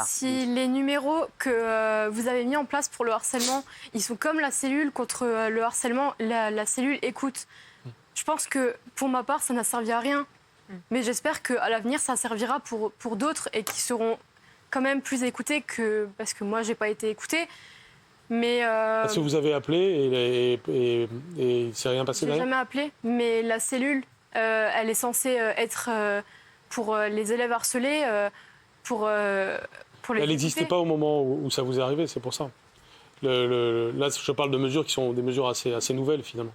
Si les numéros que vous avez mis en place pour le harcèlement, ils sont comme la cellule contre le harcèlement, la cellule écoute. Je pense que pour ma part, ça n'a servi à rien. Mais j'espère qu'à l'avenir, ça servira pour d'autres et qui seront quand même plus écoutés que... Parce que moi, j'ai pas été écoutée. Mais Parce que vous avez appelé et il ne s'est rien passé j'ai derrière. jamais appelé, mais la cellule, elle est censée être pour les élèves harcelés, pour les Elle n'existait écouter. pas au moment où ça vous est arrivé, c'est pour ça. Là, je parle de mesures qui sont des mesures assez nouvelles, finalement.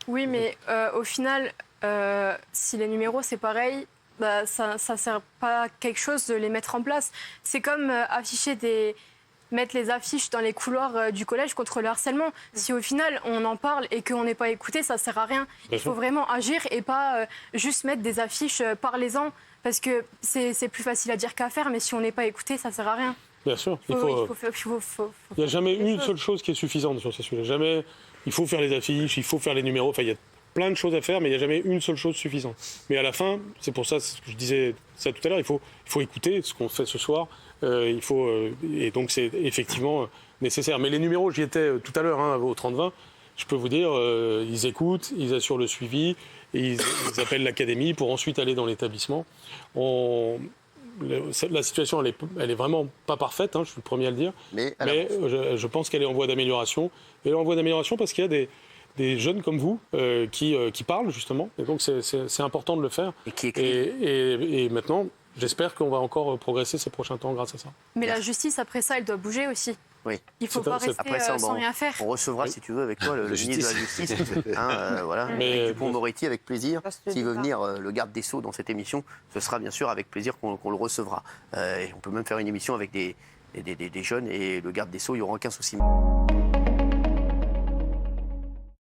Oui, mais au final, si les numéros, c'est pareil, bah, ça ne sert pas à quelque chose de les mettre en place. C'est comme mettre les affiches dans les couloirs du collège contre le harcèlement. Si au final, on en parle et qu'on n'est pas écouté, ça ne sert à rien. Il faut vraiment agir et pas juste mettre des affiches, parlez-en, parce que c'est plus facile à dire qu'à faire, mais si on n'est pas écouté, ça ne sert à rien. Bien sûr. Il n'y a jamais une seule chose qui est suffisante sur ces sujets. Jamais. Il faut faire les affiches, il faut faire les numéros. Enfin, il y a plein de choses à faire, mais il n'y a jamais une seule chose suffisante. Mais à la fin, c'est pour ça que je disais ça tout à l'heure, il faut écouter ce qu'on fait ce soir. Et donc c'est effectivement nécessaire. Mais les numéros, j'y étais tout à l'heure au 30-20. Je peux vous dire, ils écoutent, ils assurent le suivi, et ils appellent l'académie pour ensuite aller dans l'établissement. La situation, elle est vraiment pas parfaite, je suis le premier à le dire. Mais je pense qu'elle est en voie d'amélioration. Elle est en voie d'amélioration parce qu'il y a des jeunes comme vous qui parlent, justement. Et donc, c'est important de le faire. Et qui écrivent. Et maintenant, j'espère qu'on va encore progresser ces prochains temps grâce à ça. Mais la justice, après ça, elle doit bouger aussi. Oui. Il ne faut pas rester Après ça, sans rien faire. On recevra, si tu veux, avec toi le ministre de la Justice, voilà, Dupond-Moretti, avec plaisir. S'il veut venir, le garde des Sceaux, dans cette émission, ce sera bien sûr avec plaisir qu'on le recevra. Et on peut même faire une émission avec des jeunes et le garde des Sceaux, il n'y aura aucun souci.